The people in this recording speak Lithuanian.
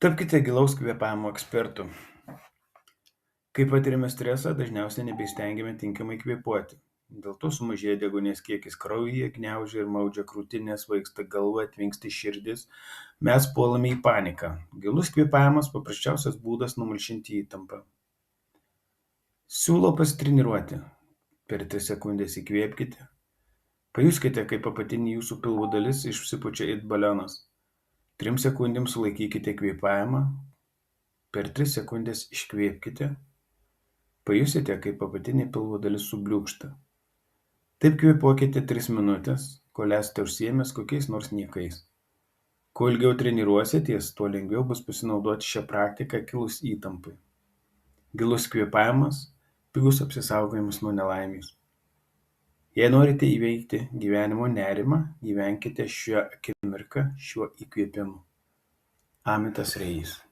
Tapkite gilaus kvėpavimo ekspertu. Kai patiriame stresą, dažniausiai nebeįstengiame tinkamai kvėpuoti. Dėl to sumažėja deguonies kiekis kraujyje, gniaužia ir maudžia krūtinę, svaigsta galva, tvinksti širdis. Mes puolame į paniką. Gilus kvėpavimas – paprasčiausias būdas numalšinti įtampą. Siūlau pasitreniruoti. Per 3 sekundės įkvėpkite. Pajuskite, kaip apatinė jūsų pilvo dalis išsipučia it balionas. 3 sekundėms sulaikykite kvėpavimą. Per 3 sekundės iškvėpkite. Pajusite, kaip apatinė pilvo dalis subliūkšta. Taip kvėpuokite 3 minutės, kol esate užsiėmęs kokiais nors niekais. Kuo ilgiau treniruositės, tuo lengviau bus pasinaudoti šią praktiką kilus įtampai. Gilus kvėpavimas – pigus apsisaugojimas nuo nelaimės. Jei norite įveikti gyvenimo nerimą, gyvenkite šią akimirką šiuo įkvėpimu. Amitas Reis.